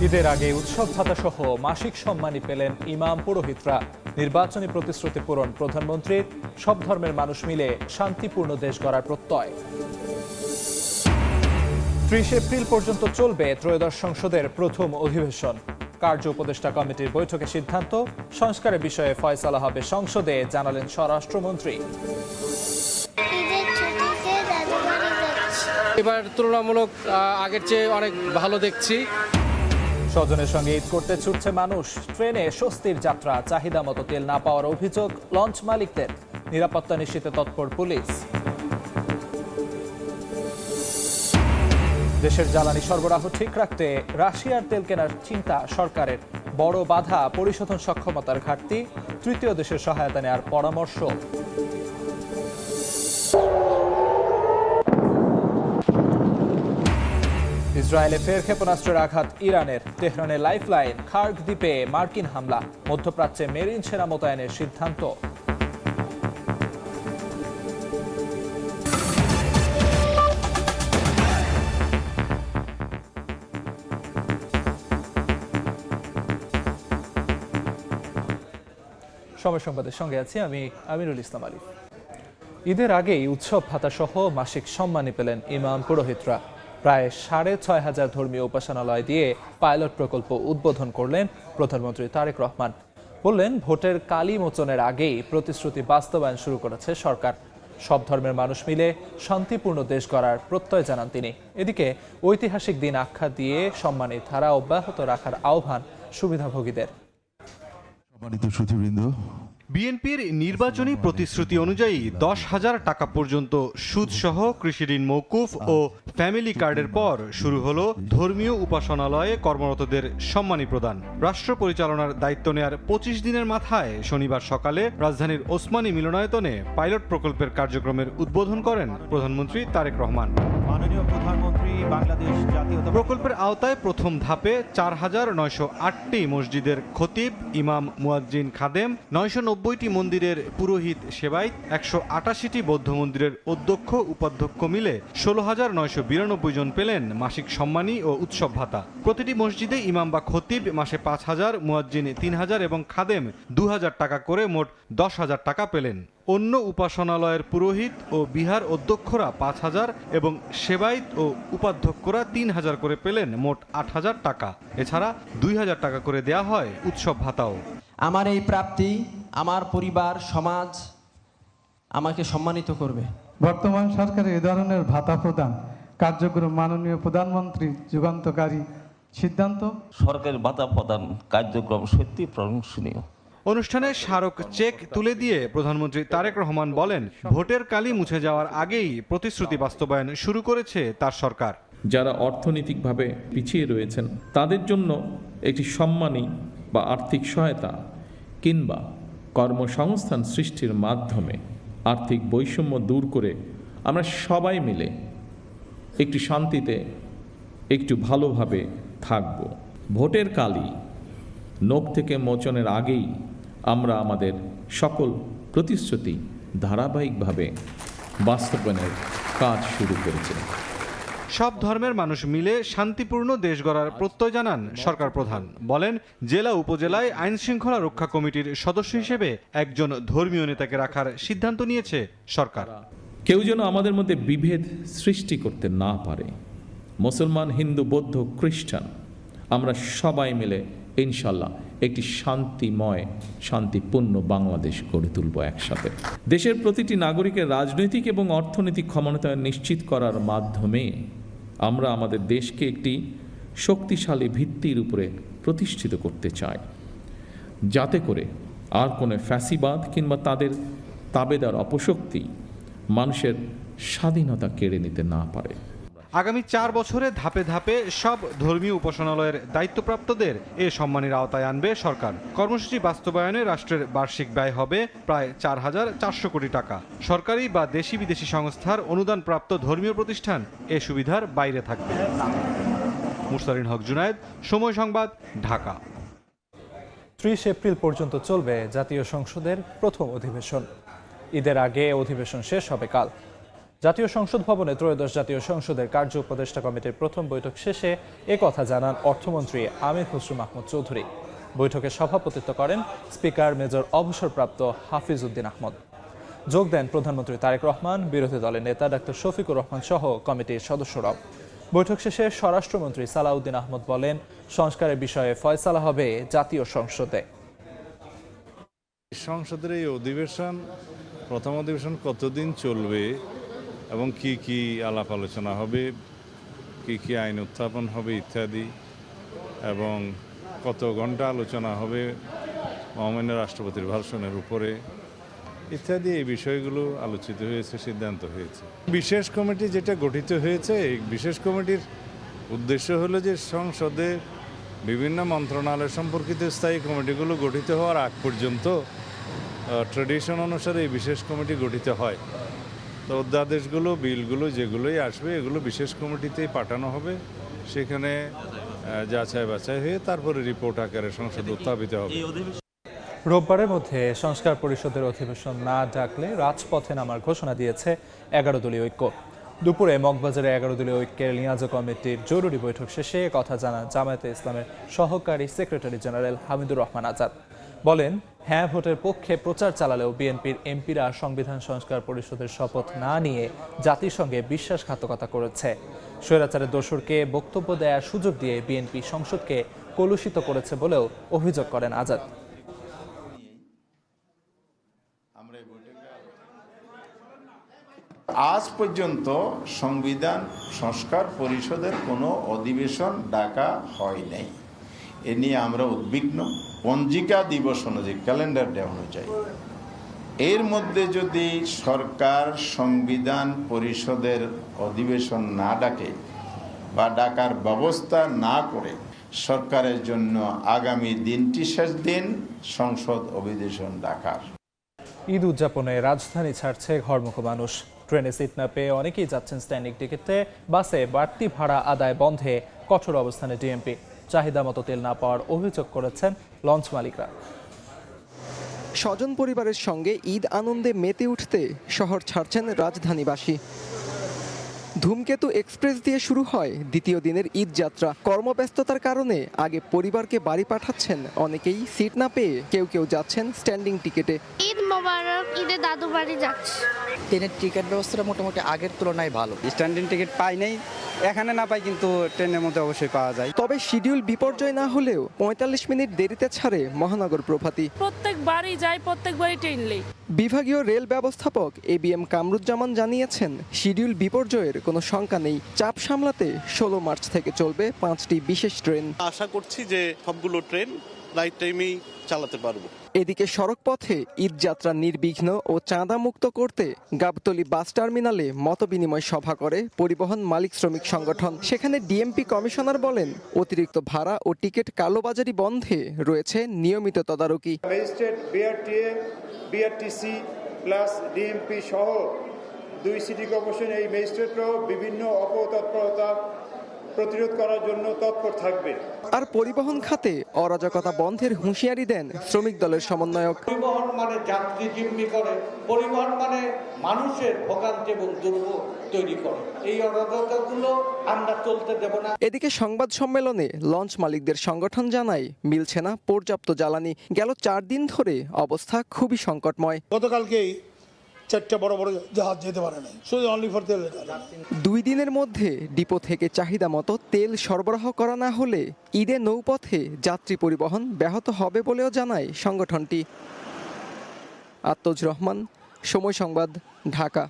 ঈদের আগে উৎসব ভাতা সহ মাসিক সম্মানী পেলেন ইমাম পুরোহিতরা। নির্বাচনী প্রতিশ্রুতি পূরণ প্রধানমন্ত্রীর। সব ধর্মের মানুষ মিলে শান্তিপূর্ণ দেশ গড়ার প্রত্যয়। ৩০ এপ্রিল পর্যন্ত চলবে ত্রয়োদশ সংসদের প্রথম অধিবেশন। কার্য উপদেষ্টা কমিটির বৈঠকে সিদ্ধান্ত, সংস্কারের বিষয়ে ফয়সালা হবে সংসদে, জানালেন স্বরাষ্ট্রমন্ত্রী। এবার তুলনামূলক আগের চেয়ে অনেক ভালো দেখছি। স্বজনের সঙ্গে ঈদ করতে ছুটছে মানুষ। ট্রেনে স্বস্তির যাত্রা, চাহিদা মতো তেল না পাওয়ার অভিযোগ লঞ্চ মালিকদের। নিরাপত্তা নিশ্চিতে তৎপর পুলিশ। দেশের জ্বালানি সরবরাহ ঠিক রাখতে রাশিয়ার তেল কেনার চিন্তা সরকারের। বড় বাধা পরিশোধন সক্ষমতার ঘাটতি। তৃতীয় দেশের সহায়তা নেওয়ার পরামর্শ। ইসরায়েলে ফের ক্ষেপণাস্ত্রের আঘাত ইরানের। তেহরানের লাইফলাইন খার্গ দ্বীপে মার্কিন হামলা। মধ্যপ্রাচ্যে মেরিন সেনা মোতায়েনের সিদ্ধান্ত। সময় সংবাদের সঙ্গে আছি আমি আমিরুল ইসলাম আলী। ঈদের আগেই উৎসব ভাতা সহ মাসিক সম্মানী পেলেন ইমাম পুরোহিতরা। প্রায় ৬৫০০ ধর্মীয় উপাসনালয় দিয়ে পাইলট প্রকল্প উদ্বোধন করলেন প্রধানমন্ত্রী তারেক রহমান। বললেন, ভোটের কালি মোচনের আগেই প্রতিশ্রুতি বাস্তবায়ন শুরু করেছে সরকার। সব ধর্মের মানুষ মিলে শান্তিপূর্ণ দেশ গড়ার প্রত্যয় জানান তিনি। এদিকে ঐতিহাসিক দিন আখ্যা দিয়ে সম্মানী ধারা অব্যাহত রাখার আহ্বান সুবিধাভোগীদের। বিএনপির নির্বাচনী প্রতিশ্রুতি অনুযায়ী ১০,০০০ টাকা পর্যন্ত সুদসহ কৃষি ঋণ মওকুফ ও ফ্যামিলি কার্ডের পর শুরু হলো ধর্মীয় উপাসনালয়ে কর্মরতদের সম্মানী প্রদান। রাষ্ট্র পরিচালনার দায়িত্ব নেয়ার ২৫ দিনের মাথায় শনিবার সকালে রাজধানীর ওসমানী মিলনায়তনে পাইলট প্রকল্পের কার্যক্রমের উদ্বোধন করেন প্রধানমন্ত্রী তারেক রহমান। প্রকল্পের আওতায় প্রথম ধাপে ৪,৯০৮টি মসজিদের খতিব, ইমাম, মুয়াজ্জিন, খাদেম, ৯৯০টি মন্দিরের পুরোহিত, সেবায়েত, ১৮৮টি বৌদ্ধ মন্দিরের অধ্যক্ষ, উপাধ্যক্ষ মিলে ১৬,৯৯২ জন পেলেন মাসিক সম্মানী ও উৎসব ভাতা। প্রতিটি মসজিদে ইমাম বা খতিব মাসে ৫,০০০, মুয়াজ্জিন ৩,০০০ এবং খাদেম ২,০০০ টাকা করে মোট ১০,০০০ টাকা পেলেন। অন্য উপাসনালয়ের পুরোহিত ও বিহার অধ্যক্ষরা ৫,০০০ এবং সেবায়েত ও উপাধ্যক্ষরা ৩,০০০ করে পেলেন মোট ৮,০০০ টাকা। এছাড়া ২,০০০ টাকা করে দেয়া হয় উৎসব ভাতাও। আমার এই প্রাপ্তি আমার পরিবার, সমাজ আমাকে সম্মানিত করবে। বর্তমান সরকারের এ ধরনের ভাতা প্রদান কার্যক্রম মাননীয় প্রধানমন্ত্রী যুগান্তকারী সিদ্ধান্ত। সরকারের ভাতা প্রদান কার্যক্রম সত্যি প্রশংসনীয়। অনুষ্ঠানে স্মারক চেক তুলে দিয়ে প্রধানমন্ত্রী তারেক রহমান বলেন, ভোটের কালি মুছে যাওয়ার আগেই প্রতিশ্রুতি বাস্তবায়ন শুরু করেছে তার সরকার। যারা অর্থনৈতিকভাবে পিছিয়ে রয়েছেন তাদের জন্য একটি সম্মানী বা আর্থিক সহায়তা কিংবা কর্মসংস্থান সৃষ্টির মাধ্যমে আর্থিক বৈষম্য দূর করে আমরা সবাই মিলে একটু শান্তিতে একটু ভালোভাবে থাকব। ভোটের কালি নখ থেকে মোচনের আগেই আমরা আমাদের সকল প্রতিশ্রুতি ধারাবাহিকভাবে বাস্তবায়নের কাজ শুরু করেছি। সব ধর্মের মানুষ মিলে শান্তিপূর্ণ দেশ গড়ার প্রত্যয় জানান সরকার প্রধান। বলেন, জেলা উপজেলায় আইন শৃঙ্খলা রক্ষা কমিটির সদস্য হিসেবে একজন ধর্মীয় নেতাকে রাখার সিদ্ধান্ত নিয়েছে সরকার। কেউ যেন আমাদের মধ্যে বিভেদ সৃষ্টি করতে না পারে। মুসলমান, হিন্দু, বৌদ্ধ, খ্রিস্টান আমরা সবাই মিলে ইনশাল্লাহ একটি শান্তিময়, শান্তিপূর্ণ বাংলাদেশ গড়ে তুলব একসাথে। দেশের প্রতিটি নাগরিকের রাজনৈতিক এবং অর্থনৈতিক ক্ষমতায়ন নিশ্চিত করার মাধ্যমে আমরা আমাদের দেশকে একটি শক্তিশালী ভিত্তির উপরে প্রতিষ্ঠিত করতে চাই, যাতে করে আর কোনো ফ্যাসিবাদ কিংবা তাদের তাবেদার অপশক্তি মানুষের স্বাধীনতা কেড়ে নিতে না পারে। আগামী ৪ বছরে ধাপে ধাপে সব ধর্মীয় উপাসনালয়ের দায়িত্বপ্রাপ্তদের এ সম্মানীর আওতায় আনবে সরকার। কর্মসূচি বাস্তবায়নে রাষ্ট্রের বার্ষিক ব্যয় হবে প্রায় ৪,৪০০ কোটি টাকা। সরকারি বা দেশি বিদেশি সংস্থার অনুদানপ্রাপ্ত ধর্মীয় প্রতিষ্ঠান এ সুবিধার বাইরে থাকবে। মুরসালিন হক জুনায়েদ, সময় সংবাদ, ঢাকা। ৩০ এপ্রিল পর্যন্ত চলবে জাতীয় সংসদের প্রথম অধিবেশন। ঈদের আগে অধিবেশন শেষ হবে কাল। জাতীয় সংসদ ভবনে ত্রয়োদশ জাতীয় সংসদের কার্য উপদেষ্টা কমিটির প্রথম বৈঠক শেষে একথা জানান অর্থমন্ত্রী আমির খসরু মাহমুদ চৌধুরী। বৈঠকে সভাপতিত্ব করেন স্পিকার মেজর অবসরপ্রাপ্ত হাফিজ উদ্দিন আহমদ। যোগ দেন প্রধানমন্ত্রী তারেক রহমান, বিরোধী দলের নেতা ডাক্তার শফিকুর রহমান সহ কমিটির সদস্যরাও। বৈঠক শেষে স্বরাষ্ট্রমন্ত্রী সালাউদ্দিন আহমদ বলেন, সংস্কারের বিষয়ে ফয়সালা হবে জাতীয় সংসদে। সংসদের এই অধিবেশন, প্রথম অধিবেশন কতদিন চলবে এবং কি কি আলাপ আলোচনা হবে, কি কি আইন উত্থাপন হবে ইত্যাদি, এবং কত ঘন্টা আলোচনা হবে মহামান্য রাষ্ট্রপতির ভাষণের উপরে ইত্যাদি, এই বিষয়গুলো আলোচিত হয়েছে, সিদ্ধান্ত হয়েছে। বিশেষ কমিটি যেটা গঠিত হয়েছে, এই বিশেষ কমিটির উদ্দেশ্য হলো যে সংসদে বিভিন্ন মন্ত্রণালয় সম্পর্কিত স্থায়ী কমিটিগুলো গঠিত হওয়ার আগ পর্যন্ত ট্র্যাডিশন অনুসারে এই বিশেষ কমিটি গঠিত হয়। তো অধ্যাদেশগুলো, বিলগুলো যেগুলোই আসবে এগুলো বিশেষ কমিটিতেই পাঠানো হবে, সেখানে যাচাই বাছাই হয়ে তারপরে রিপোর্ট আকারে সংসদে উত্থাপিত হবে। রোববারের মধ্যে সংস্কার পরিষদের অধিবেশন না ডাকলে রাজপথে নামার ঘোষণা দিয়েছে 11 দলীয় ঐক্য। দুপুরে মগবাজারে 11 দলীয় ঐক্যের লিয়াজ কমিটির জরুরি বৈঠক শেষে কথা জানান জামায়াতে ইসলামের সহকারী সেক্রেটারি জেনারেল হামিদুর রহমান আজাদ। বলেন, হ্যাঁ ভোটের পক্ষে প্রচার চালালেও বিএনপির এমপিরা সংবিধান সংস্কার পরিষদের শপথ না নিয়ে জাতিসংঘে বিশ্বাসঘাতকতা করেছে। স্বৈরাচারের দোসরকে বক্তব্য দেওয়ার সুযোগ দিয়ে বিএনপি সংসদকে কলুষিত করেছে বলেও অভিযোগ করেন আজাদ। আজ পর্যন্ত সংবিধান সংস্কার পরিষদের কোনো অধিবেশন ডাকা হয় নাই। এ নিয়ে আমরা উদ্বিগ্ন। পঞ্জিকা দিবস অনুযায়ী, ক্যালেন্ডার ডে অনুযায়ী এর মধ্যে যদি সরকার সংবিধান পরিষদের অধিবেশন না ডাকে বা ডাকার ব্যবস্থা না করে, সরকারের জন্য আগামী দিনটি শেষ দিন সংসদ অধিবেশন ডাকার। ঈদ উদযাপনে রাজধানী ছাড়ছে ঘরমুখো মানুষ। ট্রেনে সিট না পেয়ে অনেকেই যাচ্ছেন স্ট্যান্ডিং টিকিটে। বাসে বাড়তি ভাড়া আদায় বন্ধে কঠোর অবস্থানে ডিএমপি। চাহিদা মতো তেল না পাওয়ার অভিযোগ করেছেন লঞ্চ মালিকরা। স্বজন পরিবারের সঙ্গে ঈদ আনন্দে মেতে উঠতে শহর ছাড়ছেন রাজধানীবাসী। ধূমকেতু এক্সপ্রেস দিয়ে শুরু হয় দ্বিতীয় দিনের ঈদ যাত্রা। কর্মব্যস্ততার কারণে আগে পরিবারকে বাড়ি পাঠাচ্ছেন অনেকেই, সিট না পেয়ে কেউ কেউ যাচ্ছেন স্ট্যান্ডিং টিকিটে। ঈদ মোবারক, ঈদে দাদু বাড়ি যাচ্ছে। ট্রেনের টিকিট ব্যবস্থাটা মোটামুটি আগের তুলনায় ভালো। স্ট্যান্ডিং টিকিট পাই নাই, এখানে না পাই, কিন্তু ট্রেনের মধ্যে অবশ্যই পাওয়া যায়। তবে শিডিউল বিপর্যয় না হলেও 45 মিনিট দেরিতে ছাড়ে মহানগর প্রভাতী। প্রত্যেকবারই যাই, প্রত্যেকবারই ট্রেন লেট। বিভাগীয় রেল ব্যবস্থাপক ABM কামরুজ্জামান জানিয়েছেন, শিডিউল বিপর্যয়ের কোনো শঙ্কা নেই। চাপ সামলাতে 16 মার্চ থেকে চলবে 5টি বিশেষ ট্রেন। আশা করছি যে সবগুলো ট্রেন রাইট টাইমেই চালাতে পারবো। এদিকে সড়কপথে ঈদ যাত্রা নির্বিঘ্ন ও চাঁদা মুক্ত করতে গাবতলী বাস টার্মিনালে মতবিনিময় সভা করে পরিবহন মালিক শ্রমিক সংগঠন। সেখানে ডিএমপি কমিশনার বলেন, অতিরিক্ত ভাড়া ও টিকিট কালোবাজারি বন্ধে রয়েছে নিয়মিত তদারকি। ম্যাজিস্ট্রেট, বিআরটিসি প্লাস ডিএমপি সহ 2 সিটি কর্পোরেশন এই ম্যাজিস্ট্রেটরাও বিভিন্ন অপতৎপরতা প্রতিরোধ করার জন্য তৎপর থাকবে। আর পরিবহন খাতে অরাজকতা বন্ধের হুঁশিয়ারি দেন শ্রমিক দলের সমন্বয়ক। পরিবহন মানে যাত্রী জিম্মি করে, পরিবহন মানে মানুষের ভোগান্তি এবং দুর্ভোগ তৈরি করে। এই অরাজকতাগুলো আমরা চলতে দেব না। এদিকে সংবাদ সম্মেলনে লঞ্চ মালিকদের সংগঠন জানায়, মিলছে না পর্যাপ্ত জ্বালানি। গেল 4 দিন ধরে অবস্থা খুবই সংকটময়। গতকালকেই 4টা বড় বড় জাহাজ যেতে পারে না, শুধু অনলি ফর তেল। 2 দিনের মধ্যে ডিপো থেকে চাহিদা মতো তেল সরবরাহ করা না হলে ঈদে নৌপথে যাত্রী পরিবহন ব্যাহত হবে বলেও জানায় সংগঠনটি। আত্মজ রহমান, সময় সংবাদ, ঢাকা।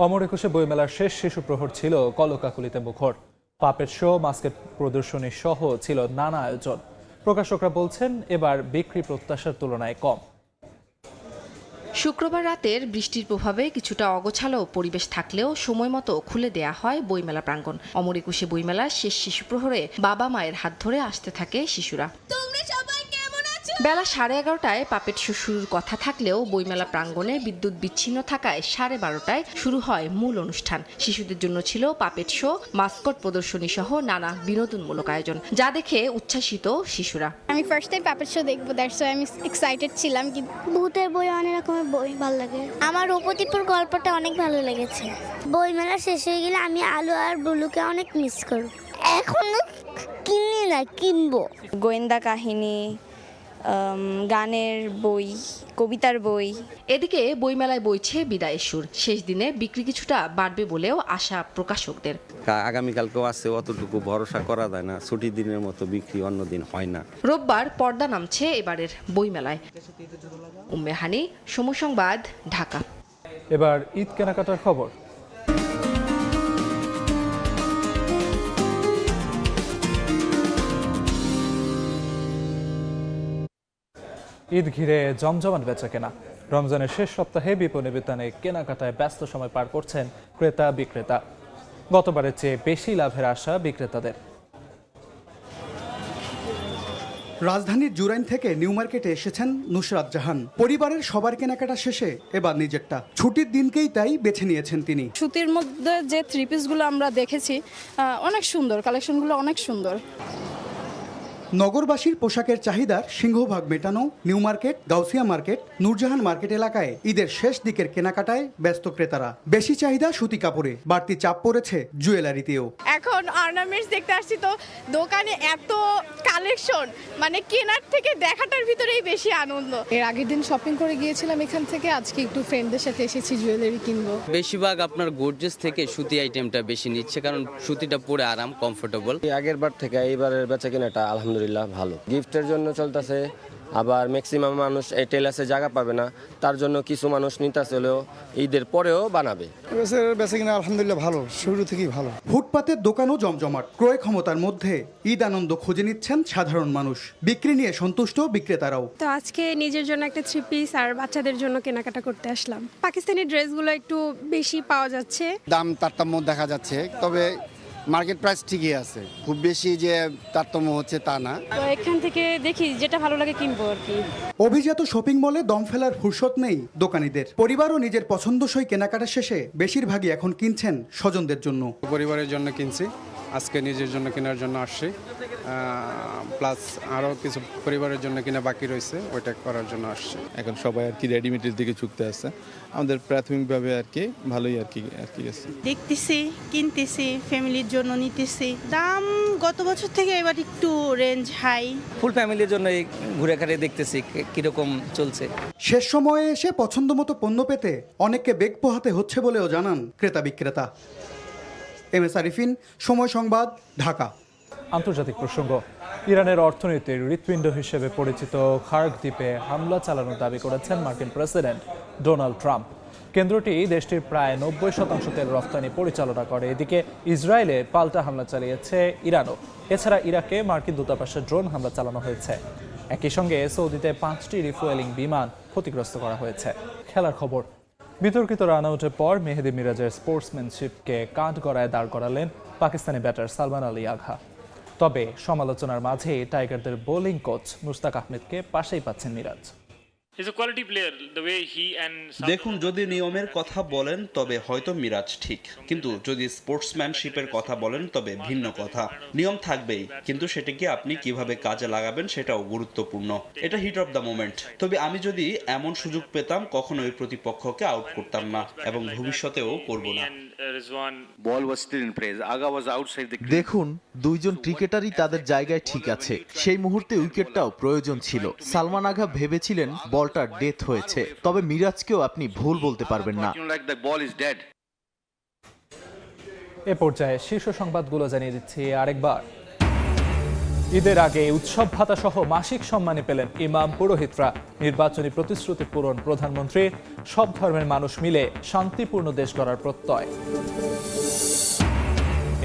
অমর একুশে বইমেলার শেষ শিশু প্রহর ছিল কলকাকলিতে মুখর। পাপেট শো, মাস্কেট প্রদর্শনী সহ ছিল নানা আয়োজন। প্রকাশকরা বলছেন, এবার বিক্রি প্রত্যাশার তুলনায় কম। শুক্রবার রাতের বৃষ্টির প্রভাবে কিছুটা অগোছালো পরিবেশ থাকলেও সময় মতো খুলে দেয়া হয় বইমেলা প্রাঙ্গণ। অমর একুশে বইমেলার শেষ শিশু প্রহরে বাবা মায়ের হাত ধরে আসতে থাকে শিশুরা। তোমরা সবাই কেমন আছো? বেলা 11:30টায় পাপেট শো শুরুর কথা থাকলেও বইমেলা প্রাঙ্গণে বিদ্যুৎ বিচ্ছিন্ন থাকায় 12:30টায় শুরু হয় মূল অনুষ্ঠান। শিশুদের জন্য ছিল পাপেট শো, মাস্কট প্রদর্শনী সহ নানা বিনোদনমূলক আয়োজন, যা দেখে উচ্ছ্বাসিত শিশুরা। আমি ফার্স্ট টাইম পাপেট শো দেখবো, দ্যাটস ওয়াই আমি এক্সাইটেড ছিলাম। কি ভূতের বই, অনেক রকমের বই ভালো লাগে। আমার রূপদীপুর গল্পটা অনেক ভালো লেগেছে। বইমেলা শেষ হয়ে গেলে আমি আলু আর বুলুকে অনেক মিস করব। এখনো কিনি না, কিনবো। গোয়েন্দা কাহিনী, গানের বই, কবিতার বই। এদিকে বইমেলায় বইছে বিদায়ের সুর। শেষ দিনে বিক্রি কিছুটা বাড়বে বলেও আশা প্রকাশকদের। আগামীকালকেও আছে, অতটুকু ভরসা করা যায় না। ছুটির দিনের মতো বিক্রি অন্য দিন হয় না। রোববার পর্দা নামছে এবারের বইমেলায়। উম্মে হানি, সময় সংবাদ, ঢাকা। এবার ঈদ কেনাকাটার খবর। ঈদ ঘিরে জমজমাট বেচাকেনা। রমজানের শেষ সপ্তাহে বিপণী বিতানে কেনাকাটায় ব্যস্ত সময় পার করছেন ক্রেতা বিক্রেতা। গতবারের চেয়ে বেশি লাভের আশা বিক্রেতাদের। রাজধানীর জুরাইন থেকে নিউ মার্কেটে এসেছেন নুসরাত জাহান। পরিবারের সবার কেনাকাটা শেষে এবার নিজেরটা। ছুটির দিনকেই তাই বেছে নিয়েছেন তিনি। সুতির মধ্যে যে থ্রি পিসগুলো আমরা দেখেছি অনেক সুন্দর, কালেকশনগুলো অনেক সুন্দর। নগরবাসীর পোশাকের চাহিদার সিংহভাগ মেটানো new market, Gausia market, Nurjahan market এলাকায় ঈদের শেষ দিকের কেনাকাটায় ব্যস্ত ক্রেতারা। বেশি চাহিদা সুতি কাপড়ে, বাড়তি চাপ পড়েছে জুয়েলারিতেও। এখন অর্নামেন্টস দেখতে আসছি তো দোকানে এত কালেকশন, মানে কেনার থেকে দেখাটার ভিতরেই বেশি আনন্দ। এর আগের দিন শপিং করে গিয়েছিলাম এখান থেকে, আজকে একটু ফ্রেন্ডদের সাথে এসেছি জুয়েলারি কিনবো। বেশিরভাগ আপনার গর্জিয়াস থেকে সুতি আইটেমটা বেশি নিচ্ছে, কারণ সুতিটা পরে আরাম, কমফোর্টেবল। আগের বার থেকে এইবারের বেচা কেনাটা আলহামদুলিল্লাহ ভালো। গিফটের জন্য চলতেছে, আবার ম্যাক্সিমাম মানুষ এই টেলার্সে জায়গা পাবে না, তার জন্য কিছু মানুষ নিতেছেও ঈদের পরেও বানাবে। বেচা কিনা আলহামদুলিল্লাহ ভালো, শুরু থেকেই ভালো। ফুটপাতের দোকানও জমজমাট। ক্রয় ক্ষমতার মধ্যে ঈদ আনন্দ খুঁজে নিচ্ছেন সাধারণ মানুষ। বিক্রি নিয়ে সন্তুষ্ট বিক্রেতারাও। তো আজকে নিজের জন্য একটা থ্রি পিস আর বাচ্চাদের জন্য কেনাকাটা করতে আসলাম। পাকিস্তানি ড্রেসগুলো একটু বেশি পাওয়া যাচ্ছে, দাম তারতম্য দেখা যাচ্ছে, তবে মার্কেট প্রাইস ঠিকই আছে, খুব বেশি যে তারতম্য হচ্ছে তা না। তো এখান থেকে দেখি যেটা ভালো লাগে কিনবো আর কি। অভিজাত শপিং মলে দম ফেলার ফুরসত নেই দোকানীদের। পরিবার ও নিজের পছন্দসই কেনাকাটা শেষে বেশিরভাগই এখন কিনছেন স্বজনদের জন্য। পরিবারের জন্য কিনছি, আজকে নিজের জন্য কেনার জন্য আসছি, প্লাস আরও কিছু পরিবারের জন্য কিনা বাকি রয়েছে, ওইটা করার জন্য আসছে। এখন সবাই আর কি রেডিমেডের দিকে ঝুঁকতে আসছে। আমাদের প্রাথমিকভাবে আর কি ভালোই আর কি আছে। দেখতেছি, কিনতেছি, ফ্যামিলির জন্য নিতেছি। দাম গত বছর থেকে এবার একটু রেঞ্জ হাই। ফুল ফ্যামিলির জন্য ঘুরে ঘাড়ে দেখতেছি কিরকম চলছে। শেষ সময়ে এসে পছন্দ মতো পণ্য পেতে অনেককে বেগ পোহাতে হচ্ছে বলেও জানান ক্রেতা বিক্রেতা। এম এস আরিফিন, সময় সংবাদ, ঢাকা। আন্তর্জাতিক প্রসঙ্গ। ইরানের অর্থনীতির হৃৎপিণ্ড হিসেবে পরিচিত খার্ক দ্বীপে হামলা চালানোর দাবি করেছেন মার্কিন প্রেসিডেন্ট ডোনাল্ড ট্রাম্প। কেন্দ্রটি দেশটির প্রায় 90% তেল রপ্তানি পরিচালনা করে। এদিকে ইসরায়েলে পাল্টা হামলা চালিয়েছে ইরানও। এছাড়া ইরাকে মার্কিন দূতাবাসে ড্রোন হামলা চালানো হয়েছে। একই সঙ্গে সৌদিতে 5টি রিফুয়েলিং বিমান ক্ষতিগ্রস্ত করা হয়েছে। খেলার খবর। বিতর্কিত রান আউটের পর মেহেদী মিরাজের স্পোর্টসম্যানশিপকে কাঠগড়ায় দাঁড় করালেন পাকিস্তানি ব্যাটার সালমান আলী আগা। তবে সমালোচনার মাঝে টাইগারদের বোলিং কোচ মুশতাক আহমেদকে পাশেই পাচ্ছেন মিরাজ। দেখুন, যদি নিয়মের কথা বলেন তবে হয়তো মিরাজ ঠিক, কিন্তু যদি স্পোর্টসম্যানশিপের কথা বলেন তবে ভিন্ন কথা। নিয়ম থাকবেই, কিন্তু সেটাকে আপনি কিভাবে কাজে লাগাবেন সেটাও গুরুত্বপূর্ণ। এটা হিট অফ দ্য মোমেন্ট। তবে আমি যদি এমন সুযোগ পেতাম কখনোই প্রতিপক্ষকে আউট করতাম না এবং ভবিষ্যতেও করব না। দেখুন, দুইজন ক্রিকেটারই তাদের জায়গায় ঠিক আছে। সেই মুহূর্তে উইকেটটাও প্রয়োজন ছিল। সালমান আগা ভেবেছিলেন বলটা ডেথ হয়েছে, তবে মিরাজকেও আপনি ভুল বলতে পারবেন না। এ পর্যায়ে শীর্ষ সংবাদগুলো জানিয়ে দিচ্ছি আরেকবার। ঈদের আগে উৎসব ভাতা সহ মাসিক সম্মানী পেলেন ইমাম পুরোহিতরা। নির্বাচনী প্রতিশ্রুতি পূরণ প্রধানমন্ত্রীর। সব ধর্মের মানুষ মিলে শান্তিপূর্ণ দেশ গড়ার প্রত্যয়।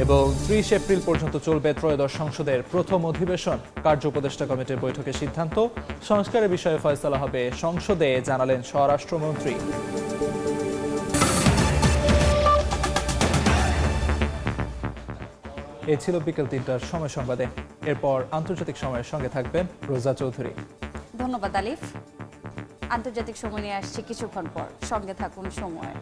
এবং 30 এপ্রিল পর্যন্ত চলবে ত্রয়োদশ সংসদের প্রথম অধিবেশন। কার্য উপদেষ্টা কমিটির বৈঠকে সিদ্ধান্ত, সংস্কারের বিষয়ে ফয়সালা হবে সংসদে, জানালেন স্বরাষ্ট্রমন্ত্রী। এ ছিল বিকেল 3টার সময় সংবাদে। এরপর আন্তর্জাতিক সময়ের সঙ্গে থাকবেন রোজা চৌধুরী। ধন্যবাদ আলিফ। আন্তর্জাতিক সময় নিয়ে আসছি কিছুক্ষণ পর, সঙ্গে থাকুন সময়ের।